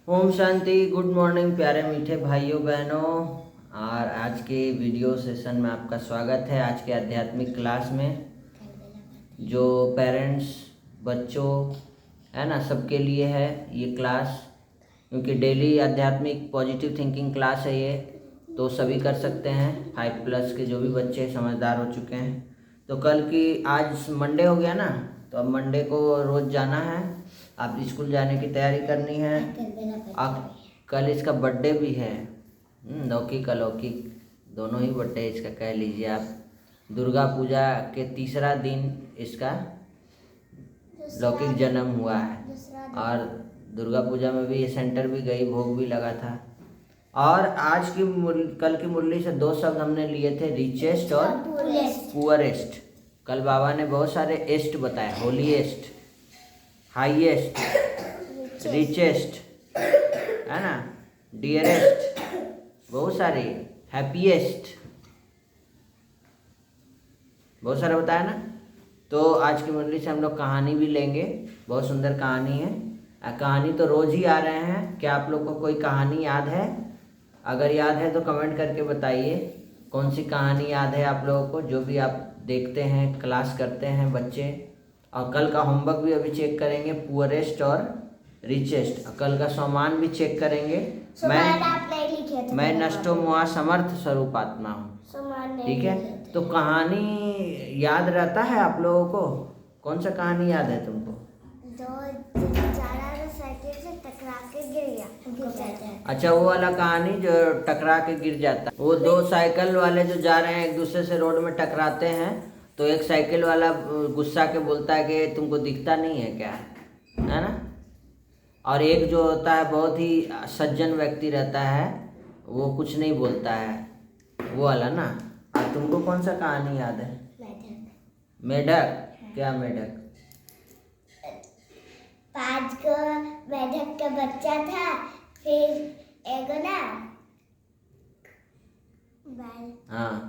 Om Shanti. Good morning प्यारे मीठे भाइयों बहनों। और आज के वीडियो सेशन में आपका स्वागत है। आज के आध्यात्मिक क्लास में जो पेरेंट्स बच्चों है ना सबके लिए है ये क्लास, क्योंकि डेली आध्यात्मिक पॉजिटिव थिंकिंग क्लास है ये, तो सभी कर सकते हैं। 5+ के जो भी बच्चे समझदार हो चुके हैं। तो कल की आज मंडे हो गया ना, तो अब मंडे को रोज़ जाना है, आप स्कूल जाने की तैयारी करनी है। आप कल इसका बर्थडे भी है, लौकिक अलौकिक दोनों ही बर्थडे इसका कह लीजिए आप। दुर्गा पूजा के तीसरा दिन इसका लौकिक जन्म हुआ है, और दुर्गा पूजा में भी ये सेंटर भी गई, भोग भी लगा था। और आज की कल की मुरली से 2 शब्द हमने लिए थे, रिचेस्ट और पुअरेस्ट। कल बाबा ने बहुत सारे एस्ट बताए, होलीएस्ट, हाईएस्ट, रिचेस्ट है ना, डियरेस्ट, बहुत सारे, हैप्पीएस्ट, बहुत सारे बताया ना। तो आज की मुरली से हम लोग कहानी भी लेंगे, बहुत सुंदर कहानी है। कहानी तो रोज़ ही आ रहे हैं। क्या आप लोग को कोई कहानी याद है? अगर याद है तो कमेंट करके बताइए कौन सी कहानी याद है आप लोगों को, जो भी आप देखते हैं, क्लास करते हैं बच्चे। और कल का होमवर्क भी अभी चेक करेंगे, पुअरेस्ट और रिचेस्ट। कल का सामान भी चेक करेंगे। मैं नष्टो मोहा समर्थ स्वरूप आत्मा हूँ, ठीक है। तो कहानी याद रहता है आप लोगों को? कौन सा कहानी याद है तुमको? साइकिल से टकरा के गिर गया। अच्छा, वो वाला कहानी जो टकरा के गिर जाता है। वो 2 साइकिल वाले जो जा रहे हैं एक दूसरे से रोड में टकराते हैं, तो एक साइकिल वाला गुस्सा के बोलता है कि तुमको दिखता नहीं है क्या, है ना। और एक जो होता है बहुत ही सज्जन व्यक्ति रहता है, वो कुछ नहीं बोलता है, वो वाला ना। और तुमको कौन सा कहानी याद है? मेढक। क्या मेढक? 5 को मेढक का बच्चा था, फिर एगो ना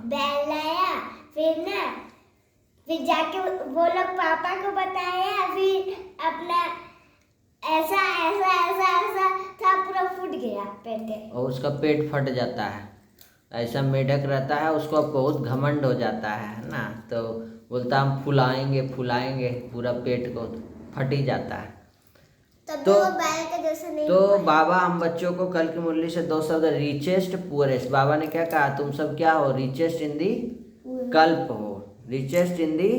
बैल लाया, फिर जाके वो लोग पापा को बताया, फिर अपना ऐसा ऐसा ऐसा ऐसा था, पूरा फूट गया पेट, और उसका पेट फट जाता है। ऐसा मेढक रहता है, उसको बहुत घमंड हो जाता है ना, तो बोलता हम फुलाएंगे फुलाएंगे, पूरा पेट को फट ही जाता है। तो बैल का जैसा नहीं तो बाबा हम बच्चों को कल की मुरली से 2 शब्द, रिचेस्ट पुअरेस्ट। बाबा ने क्या कहा? तुम सब क्या हो? रिचेस्ट इन दी कल्प हो, रिचेस्ट इन दी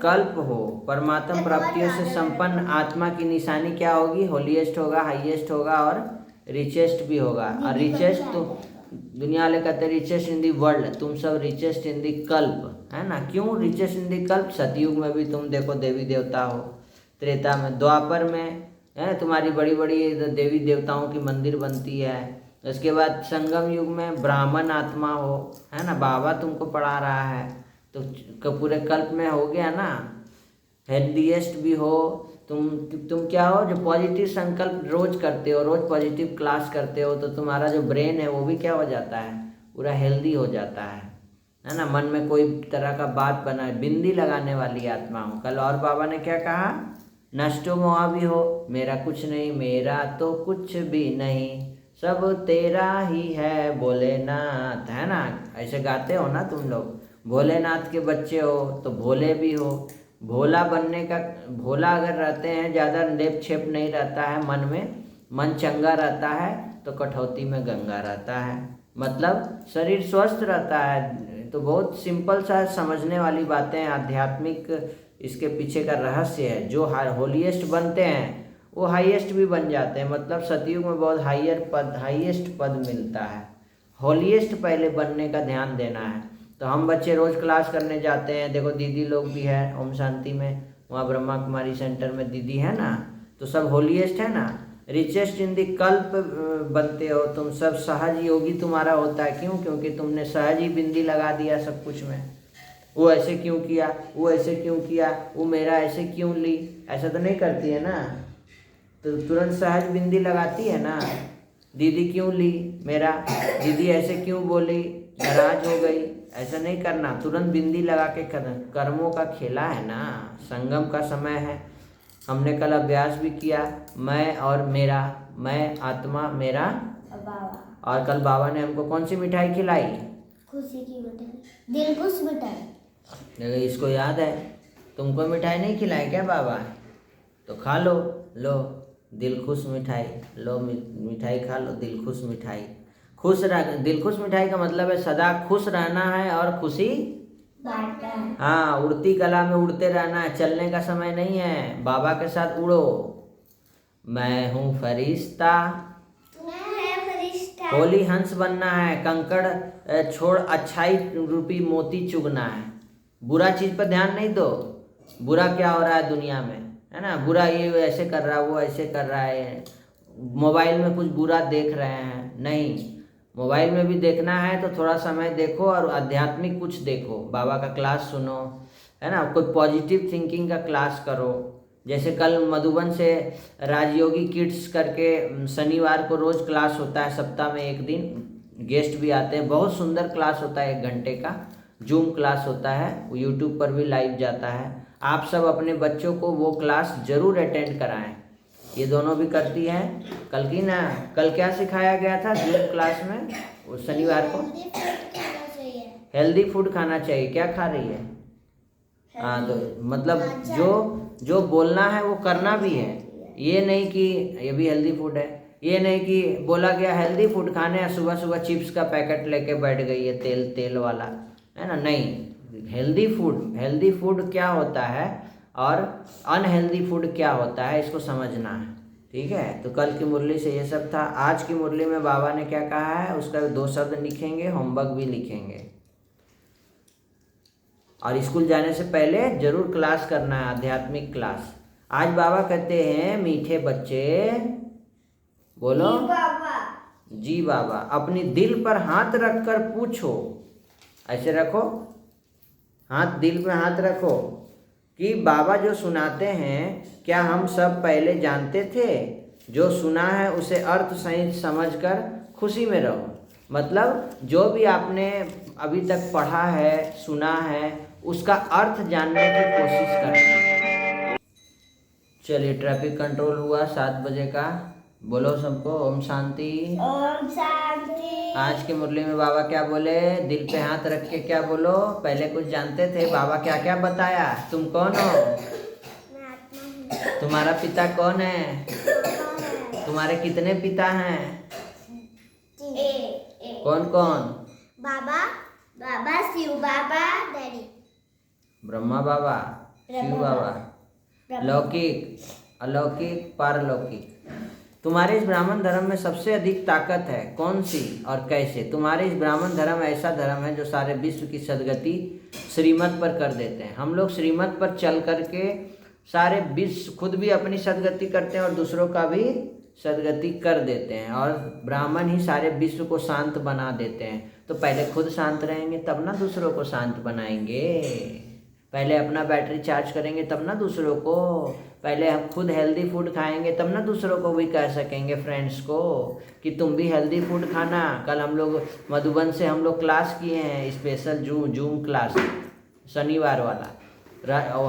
कल्प हो। परमात्मा प्राप्तियों से संपन्न आत्मा की निशानी क्या होगी? होलीएस्ट होगा, हाईएस्ट होगा और रिचेस्ट भी होगा। और रिचेस्ट तो दुनिया वाले कहते हैं रिचेस्ट इन दी वर्ल्ड, तुम सब रिचेस्ट इन दी कल्प, है ना। क्यों रिचेस्ट इन दी कल्प? सतयुग में भी तुम देखो देवी देवता हो, त्रेता में, द्वापर में है तुम्हारी बड़ी बड़ी देवी देवताओं की मंदिर बनती है। उसके बाद संगम युग में ब्राह्मण आत्मा हो, है ना, बाबा तुमको पढ़ा रहा है, तो पूरे कल्प में हो गया ना। हेल्दीएस्ट भी हो तुम क्या हो? जो पॉजिटिव संकल्प रोज करते हो, रोज पॉजिटिव क्लास करते हो, तो तुम्हारा जो ब्रेन है वो भी क्या हो जाता है? पूरा हेल्दी हो जाता है ना। मन में कोई तरह का बात बना, बिंदी लगाने वाली आत्मा हो। कल और बाबा ने क्या कहा? नष्टो मोहा भी हो, मेरा कुछ नहीं, मेरा तो कुछ भी नहीं, सब तेरा ही है भोलेनाथ, है ना। ऐसे गाते हो ना तुम लोग, भोलेनाथ के बच्चे हो तो भोले भी हो। भोला बनने का, भोला अगर रहते हैं, ज़्यादा लेप छेप नहीं रहता है मन में, मन चंगा रहता है, तो कठौती में गंगा रहता है, मतलब शरीर स्वस्थ रहता है। तो बहुत सिंपल सा समझने वाली बातें, आध्यात्मिक इसके पीछे का रहस्य है। जो होलीएस्ट बनते हैं वो हाईएस्ट भी बन जाते हैं, मतलब सतयुग में बहुत हाईएस्ट पद मिलता है। होलीएस्ट पहले बनने का ध्यान देना है। तो हम बच्चे रोज़ क्लास करने जाते हैं, देखो दीदी लोग भी है ओम शांति में, वहाँ ब्रह्मा कुमारी सेंटर में दीदी है ना, तो सब होलीएस्ट है ना। रिचेस्ट इन दी कल्प बनते हो तुम सब, सहज योगी तुम्हारा होता है। क्यों? क्योंकि तुमने सहज ही बिंदी लगा दिया सब कुछ में। वो ऐसे क्यों किया, वो ऐसे क्यों किया, वो मेरा ऐसे क्यों ली, ऐसा तो नहीं करती है ना, तो तुरंत सहज बिंदी लगाती है ना। दीदी क्यों ली मेरा, दीदी ऐसे क्यों बोली, नाराज हो गई, ऐसा नहीं करना, तुरंत बिंदी लगा के करना। कर्मों का खेला है ना, संगम का समय है। हमने कल अभ्यास भी किया, मैं और मेरा मैं, आत्मा, मेरा। बाबा। और कल बाबा ने हमको कौन सी मिठाई खिलाई? खुशी की मिठाई, दिल खुश मिठाई। अगर इसको याद है, तुमको मिठाई नहीं खिलाई क्या बाबा? तो खा लो। लो दिल खुश मिठाई, लो मिठाई खा लो, दिल खुश मिठाई। खुश रह, दिल खुश मिठाई का मतलब है सदा खुश रहना है और खुशी बांटना है। हाँ, उड़ती कला में उड़ते रहना है, चलने का समय नहीं है। बाबा के साथ उड़ो। मैं हूँ फरिश्ता, मैं फरिश्ता। होली हंस बनना है, कंकड़ छोड़ अच्छाई रूपी मोती चुगना है। बुरा चीज पर ध्यान नहीं दो। बुरा क्या हो रहा है दुनिया में, है ना? बुरा ये ऐसे कर रहा है, वो ऐसे कर रहा है, मोबाइल में कुछ बुरा देख रहे हैं, नहीं। मोबाइल में भी देखना है तो थोड़ा समय देखो और आध्यात्मिक कुछ देखो, बाबा का क्लास सुनो, है ना? कोई पॉजिटिव थिंकिंग का क्लास करो। जैसे कल मधुबन से राजयोगी किड्स करके शनिवार को रोज़ क्लास होता है, सप्ताह में एक दिन गेस्ट भी आते हैं। बहुत सुंदर क्लास होता है, 1 घंटे का जूम क्लास होता है, वो यूट्यूब पर भी लाइव जाता है। आप सब अपने बच्चों को वो क्लास ज़रूर अटेंड कराएं। ये दोनों भी करती हैं। कल की ना, कल क्या सिखाया गया था जूम क्लास में वो शनिवार को? हेल्दी फूड खाना चाहिए। क्या खा रही है? हाँ, तो मतलब जो बोलना है वो करना भी है। ये नहीं कि ये भी हेल्दी फूड है, ये नहीं कि बोला गया हेल्दी फूड खाने, सुबह सुबह चिप्स का पैकेट लेके बैठ गई है, तेल वाला, है ना? नहीं, हेल्दी फूड क्या होता है और अनहेल्दी फूड क्या होता है, इसको समझना है। ठीक है, तो कल की मुरली से ये सब था। आज की मुरली में बाबा ने क्या कहा है उसका 2 शब्द लिखेंगे, होमवर्क भी लिखेंगे। और स्कूल जाने से पहले जरूर क्लास करना है, आध्यात्मिक क्लास। आज बाबा कहते हैं, मीठे बच्चे बोलो जी बाबा। जी बाबा। अपनी दिल पर हाथ रखकर पूछो, ऐसे रखो, हाथ दिल पे हाथ रखो कि बाबा जो सुनाते हैं क्या हम सब पहले जानते थे? जो सुना है उसे अर्थ सहित समझकर खुशी में रहो। मतलब जो भी आपने अभी तक पढ़ा है, सुना है, उसका अर्थ जानने की कोशिश करें। चलिए, ट्रैफिक कंट्रोल हुआ 7 बजे का। बोलो सबको ओम शांति। ओम शांति। आज की मुरली में बाबा क्या बोले? दिल पे हाथ रख के क्या बोलो? पहले कुछ जानते थे, बाबा क्या क्या बताया? तुम कौन हो? मैं आत्मा हूँ। तुम्हारा पिता कौन है? तुम्हारे कितने पिता हैं? कौन कौन? बाबा शिव बाबा, डैडी ब्रह्मा बाबा, शिव बाबा, लौकिक, अलौकिक, पारलौकिक। तुम्हारे इस ब्राह्मण धर्म में सबसे अधिक ताकत है, कौन सी और कैसे? तुम्हारे इस ब्राह्मण धर्म ऐसा धर्म है जो सारे विश्व की सदगति श्रीमत पर कर देते हैं। हम लोग श्रीमत पर चल करके सारे विश्व, खुद भी अपनी सदगति करते हैं और दूसरों का भी सदगति कर देते हैं। और ब्राह्मण ही सारे विश्व को शांत बना देते हैं। तो पहले खुद शांत रहेंगे तब ना दूसरों को शांत बनाएंगे। पहले अपना बैटरी चार्ज करेंगे तब ना दूसरों को। पहले हम खुद हेल्दी फूड खाएंगे तब ना दूसरों को भी कह सकेंगे, फ्रेंड्स को, कि तुम भी हेल्दी फूड खाना। कल हम लोग मधुबन से हम लोग क्लास किए हैं, स्पेशल जूम क्लास, शनिवार वाला,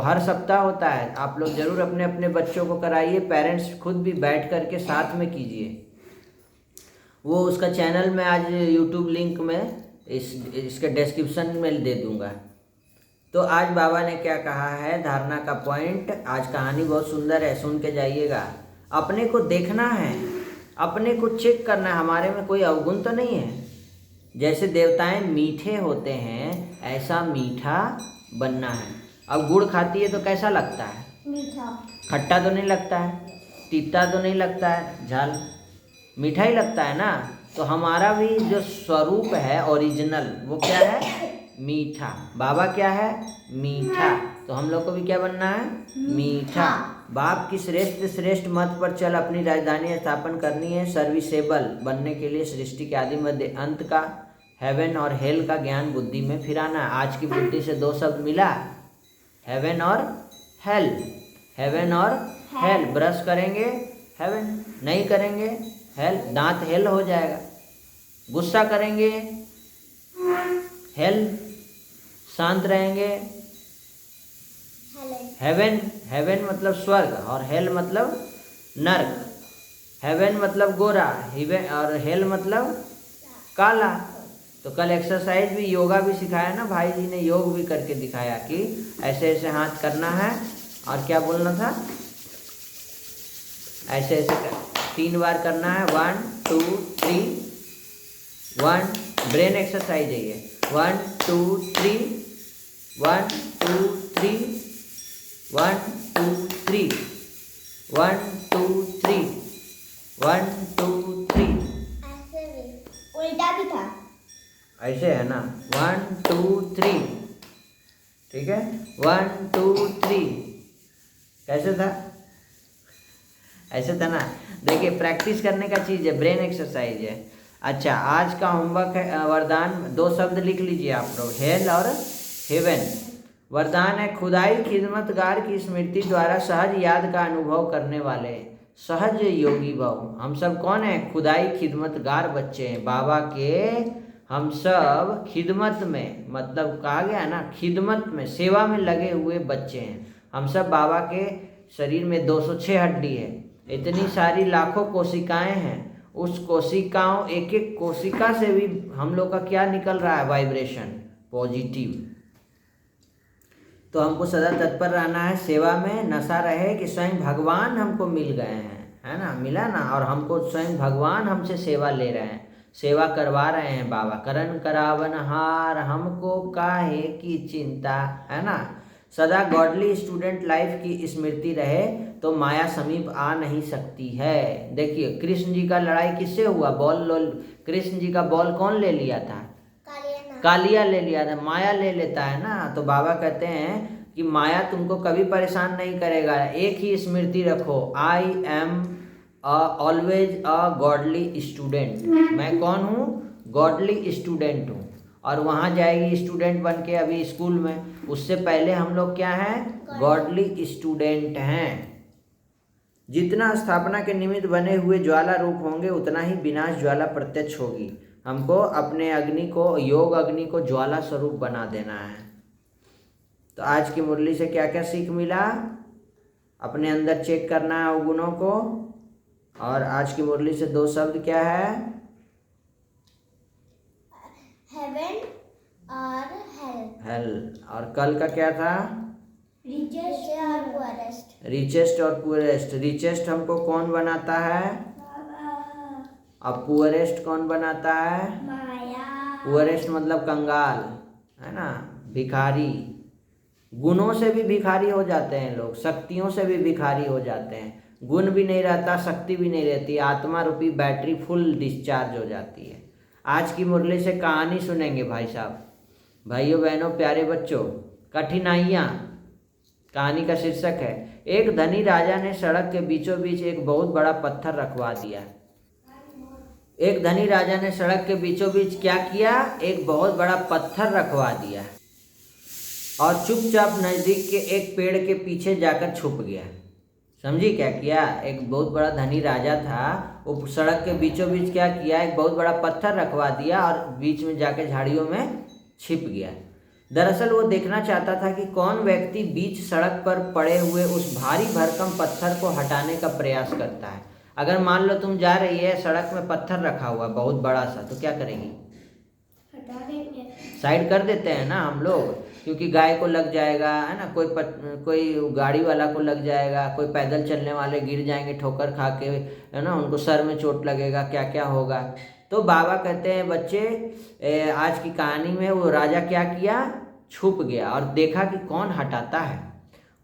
हर सप्ताह होता है। आप लोग ज़रूर अपने अपने बच्चों को कराइए, पेरेंट्स खुद भी बैठ कर के साथ में कीजिए। वो उसका चैनल में आज यूट्यूब लिंक में इसके डिस्क्रिप्शन में दे दूँगा। तो आज बाबा ने क्या कहा है, धारणा का पॉइंट। आज कहानी बहुत सुंदर है, सुन के जाइएगा। अपने को देखना है, अपने को चेक करना है, हमारे में कोई अवगुण तो नहीं है। जैसे देवताएं मीठे होते हैं, ऐसा मीठा बनना है। अब गुड़ खाती है तो कैसा लगता है? मीठा। खट्टा तो नहीं लगता है, तीता तो नहीं लगता है, झाल मीठा ही लगता है ना। तो हमारा भी जो स्वरूप है ओरिजिनल, वो क्या है? मीठा। बाबा क्या है? मीठा। तो हम लोग को भी क्या बनना है? मीठा। बाप की श्रेष्ठ से श्रेष्ठ मत पर चल अपनी राजधानी स्थापन करनी है। सर्विसेबल बनने के लिए सृष्टि के आदि मध्य अंत का, हेवन और हेल का ज्ञान बुद्धि में फिराना। आज की बुद्धि से 2 शब्द मिला, हेवन और हेल। हेवन और हेल। ब्रश करेंगे हेवन, नहीं करेंगे हेल, दांत हेल हो जाएगा। गुस्सा करेंगे हेल, शांत रहेंगे हेवन। हेवन मतलब स्वर्ग और हेल मतलब नर्क। हेवन मतलब गोरा, हेवन और हेल मतलब काला। तो कल एक्सरसाइज भी योगा भी सिखाया ना भाई जी ने, योग भी करके दिखाया कि ऐसे ऐसे हाथ करना है और क्या बोलना था, ऐसे ऐसे 3 बार करना है, 1 2 3, 1 ब्रेन एक्सरसाइज है ये, 1 2 3, 1 2 3, 1 2 3, 1 2 3, 1 2 3। ऐसे भी उल्टा भी था। ऐसे है ना, 1 2 3, ठीक है, 1 2 3। कैसे था, ऐसे था ना। देखिए प्रैक्टिस करने का चीज़ है, ब्रेन एक्सरसाइज है। अच्छा आज का होमवर्क है वरदान, 2 शब्द लिख लीजिए आप लोग, हेल और हेवन। वरदान है खुदाई खिदमतगार की स्मृति द्वारा सहज याद का अनुभव करने वाले सहज योगी भव। हम सब कौन है, खुदाई खिदमतगार बच्चे हैं बाबा के। हम सब खिदमत में, मतलब कहा गया ना खिदमत में, सेवा में लगे हुए बच्चे हैं। हम सब बाबा के शरीर में 206 हड्डी है, इतनी सारी लाखों कोशिकाएं हैं। उस कोशिकाओं, एक एक कोशिका से भी हम लोग का क्या निकल रहा है, वाइब्रेशन पॉजिटिव। तो हमको सदा तत्पर रहना है सेवा में, नशा रहे कि स्वयं भगवान हमको मिल गए हैं, है ना, मिला ना, और हमको स्वयं भगवान हमसे सेवा ले रहे हैं, सेवा करवा रहे हैं बाबा। करन करावन हार हमको काहे की चिंता, है ना। सदा गॉडली स्टूडेंट लाइफ की स्मृति रहे तो माया समीप आ नहीं सकती है। देखिए कृष्ण जी का लड़ाई किससे हुआ, बॉल, कृष्ण जी का बॉल कौन ले लिया था, कालिया ले लिया था, माया ले लेता है ना। तो बाबा कहते हैं कि माया तुमको कभी परेशान नहीं करेगा, एक ही स्मृति रखो, I am always a godly student. मैं कौन हूँ, गॉडली स्टूडेंट हूँ। और वहाँ जाएगी स्टूडेंट बन के अभी स्कूल में, उससे पहले हम लोग क्या हैं, गॉडली स्टूडेंट हैं। जितना स्थापना के निमित्त बने हुए ज्वाला रूप होंगे उतना ही विनाश ज्वाला प्रत्यक्ष होगी। हमको अपने अग्नि को, योग अग्नि को ज्वाला स्वरूप बना देना है। तो आज की मुरली से क्या क्या सीख मिला, अपने अंदर चेक करना है अवगुणों को। और आज की मुरली से 2 शब्द क्या है, हेवन और हेल। और कल का क्या था, रिचेस्ट और पुअरेस्ट। रिचेस्ट और पुअरेस्ट। रिचेस्ट हमको कौन बनाता है, अब पुअरेस्ट कौन बनाता है, माया। पुअरेस्ट मतलब कंगाल, है ना, भिखारी। गुणों से भी भिखारी हो जाते हैं लोग, शक्तियों से भी भिखारी हो जाते हैं। गुण भी नहीं रहता, शक्ति भी नहीं रहती, आत्मा रूपी बैटरी फुल डिस्चार्ज हो जाती है। आज की मुरली से कहानी सुनेंगे भाई साहब, भाइयों बहनों प्यारे बच्चों। कठिनाइयाँ, कहानी का शीर्षक है, एक धनी राजा ने सड़क के बीचों बीच एक बहुत बड़ा पत्थर रखवा दिया। एक धनी राजा ने सड़क के बीचों बीच क्या किया, एक बहुत बड़ा पत्थर रखवा दिया और चुपचाप नजदीक के एक पेड़ के पीछे जाकर छुप गया। समझी क्या किया, एक बहुत बड़ा धनी राजा था, वो सड़क के बीचों बीच क्या किया, एक बहुत बड़ा पत्थर रखवा दिया और बीच में जाके झाड़ियों में छिप गया। दरअसल वो देखना चाहता था कि कौन व्यक्ति बीच सड़क पर पड़े हुए उस भारी भरकम पत्थर को हटाने का प्रयास करता है। अगर मान लो तुम जा रही है, सड़क में पत्थर रखा हुआ बहुत बड़ा सा, तो क्या करेंगी, हटा देंगे, साइड कर देते हैं ना हम लोग, क्योंकि गाय को लग जाएगा, है ना, कोई गाड़ी वाला को लग जाएगा, कोई पैदल चलने वाले गिर जाएंगे ठोकर खा के, है ना, उनको सर में चोट लगेगा, क्या क्या होगा। तो बाबा कहते हैं बच्चे, आज की कहानी में वो राजा क्या किया, छुप गया और देखा कि कौन हटाता है।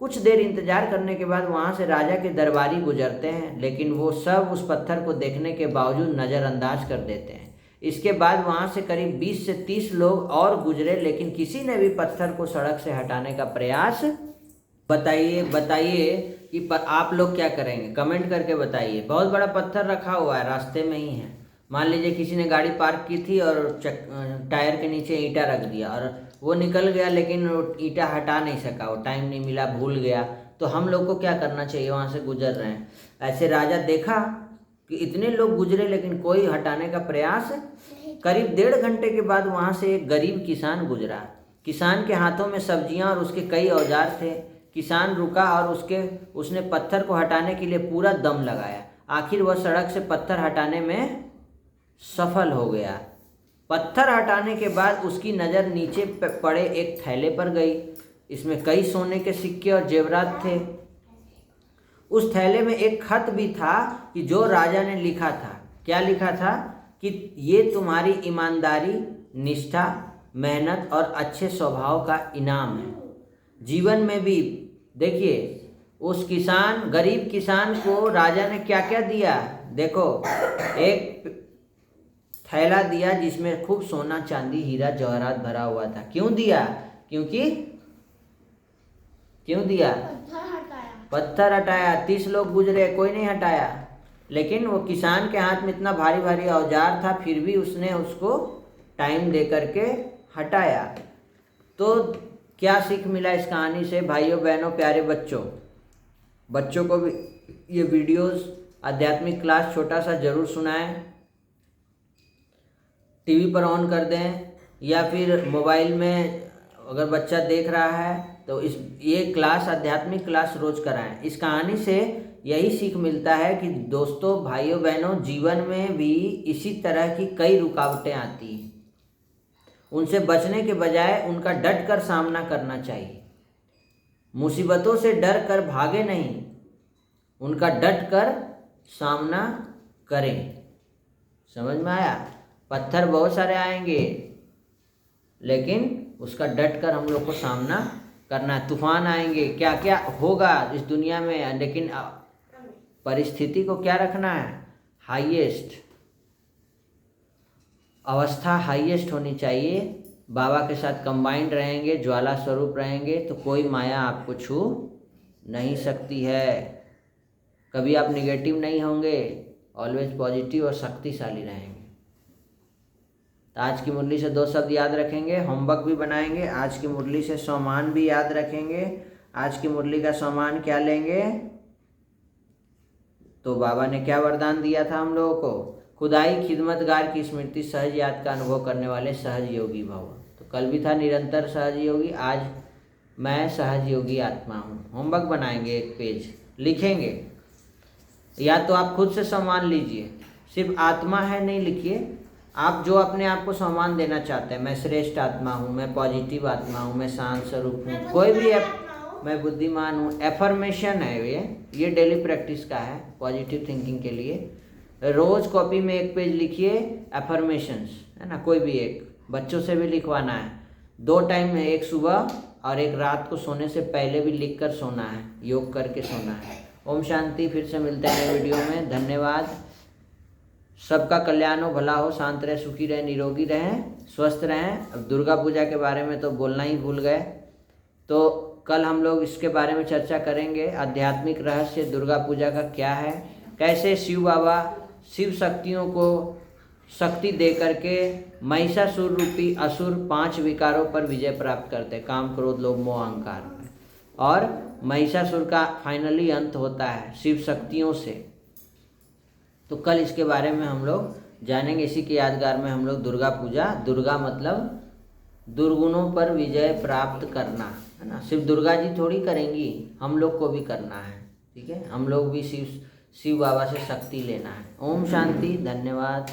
कुछ देर इंतजार करने के बाद वहाँ से राजा के दरबारी गुजरते हैं, लेकिन वो सब उस पत्थर को देखने के बावजूद नज़रअंदाज कर देते हैं। इसके बाद वहाँ से करीब 20 से 30 लोग और गुजरे, लेकिन किसी ने भी पत्थर को सड़क से हटाने का प्रयास, बताइए कि आप लोग क्या करेंगे, कमेंट करके बताइए। बहुत बड़ा पत्थर रखा हुआ है, रास्ते में ही है। मान लीजिए किसी ने गाड़ी पार्क की थी और टायर के नीचे ईंटा रख दिया और वो निकल गया, लेकिन ईंटा हटा नहीं सका, वो टाइम नहीं मिला, भूल गया। तो हम लोग को क्या करना चाहिए, वहाँ से गुजर रहे हैं, ऐसे राजा देखा कि इतने लोग गुजरे लेकिन कोई हटाने का प्रयास। करीब 1.5 घंटे के बाद वहाँ से एक गरीब किसान गुजरा। किसान के हाथों में सब्जियाँ और उसके कई औजार थे। किसान रुका और उसने पत्थर को हटाने के लिए पूरा दम लगाया। आखिर वह सड़क से पत्थर हटाने में सफल हो गया। पत्थर हटाने के बाद उसकी नज़र नीचे पड़े एक थैले पर गई। इसमें कई सोने के सिक्के और जेवरात थे। उस थैले में एक खत भी था कि जो राजा ने लिखा था। क्या लिखा था? कि ये तुम्हारी ईमानदारी, निष्ठा, मेहनत और अच्छे स्वभाव का इनाम है। जीवन में भी देखिए, उस किसान, गरीब किसान को राजा ने क्या क्या दिया। देखो, एक थैला दिया जिसमें खूब सोना, चांदी, हीरा जवाहरात भरा हुआ था। क्यों दिया? क्यों दिया? पत्थर हटाया। 30 लोग गुजरे, कोई नहीं हटाया। लेकिन वो किसान के हाथ में इतना भारी भारी औजार था, फिर भी उसने उसको टाइम दे करके हटाया। तो क्या सीख मिला इस कहानी से? भाइयों बहनों, प्यारे बच्चों को भी ये वीडियोस, आध्यात्मिक क्लास छोटा सा ज़रूर सुनाएं। टीवी पर ऑन कर दें या फिर मोबाइल में अगर बच्चा देख रहा है तो ये क्लास, आध्यात्मिक क्लास रोज़ कराएं। इस कहानी से यही सीख मिलता है कि दोस्तों, भाइयों बहनों, जीवन में भी इसी तरह की कई रुकावटें आती हैं। उनसे बचने के बजाय उनका डट कर सामना करना चाहिए। मुसीबतों से डर कर भागे नहीं, उनका डट कर सामना करें। समझ में आया? पत्थर बहुत सारे आएंगे, लेकिन उसका डट कर हम लोग को सामना करना है। तूफान आएंगे, क्या क्या होगा इस दुनिया में, लेकिन परिस्थिति को क्या रखना है? हाईएस्ट अवस्था, हाईएस्ट होनी चाहिए। बाबा के साथ कंबाइंड रहेंगे, ज्वाला स्वरूप रहेंगे, तो कोई माया आपको छू नहीं सकती है। कभी आप निगेटिव नहीं होंगे, ऑलवेज पॉजिटिव और शक्तिशाली रहेंगे। तो आज की मुरली से 2 शब्द याद रखेंगे, होमवर्क भी बनाएंगे। आज की मुरली से सम्मान भी याद रखेंगे। आज की मुरली का सम्मान क्या लेंगे? तो बाबा ने क्या वरदान दिया था हम लोगों को? खुदाई खिदमतगार की स्मृति, सहज याद का अनुभव करने वाले सहज योगी भव। तो कल भी था निरंतर सहज योगी, आज मैं सहज योगी आत्मा हूँ। होमवर्क बनाएंगे, 1 पेज लिखेंगे। या तो आप खुद से सम्मान लीजिए, सिर्फ आत्मा है नहीं लिखिए, आप जो अपने आप को सम्मान देना चाहते हैं। मैं श्रेष्ठ आत्मा हूँ, मैं पॉजिटिव आत्मा हूँ, मैं शांत स्वरूप हूँ, कोई भी मैं बुद्धिमान हूँ। एफर्मेशन है ये डेली प्रैक्टिस का है पॉजिटिव थिंकिंग के लिए। रोज़ कॉपी में 1 पेज लिखिए एफर्मेशंस, है ना, कोई भी एक। बच्चों से भी लिखवाना है। 2 टाइम में, एक सुबह और एक रात को सोने से पहले भी लिख कर सोना है, योग करके सोना है। ओम शांति। फिर से मिलते हैं नए वीडियो में। धन्यवाद। सबका कल्याण हो, भला हो, शांत रहे, सुखी रहे, निरोगी रहें, स्वस्थ रहें। अब दुर्गा पूजा के बारे में तो बोलना ही भूल गए, तो कल हम लोग इसके बारे में चर्चा करेंगे। आध्यात्मिक रहस्य दुर्गा पूजा का क्या है, कैसे शिव बाबा शिव शक्तियों को शक्ति दे करके महिषासुर रूपी असुर 5 विकारों पर विजय प्राप्त करते, काम, क्रोध, लोभ, मोह, अहंकार, और महिषासुर का फाइनली अंत होता है शिव शक्तियों से। तो कल इसके बारे में हम लोग जानेंगे। इसी के यादगार में हम लोग दुर्गा पूजा, दुर्गा मतलब दुर्गुणों पर विजय प्राप्त करना, है ना। सिर्फ दुर्गा जी थोड़ी करेंगी, हम लोग को भी करना है, ठीक है। हम लोग भी शिव बाबा से शक्ति लेना है। ओम शांति। धन्यवाद।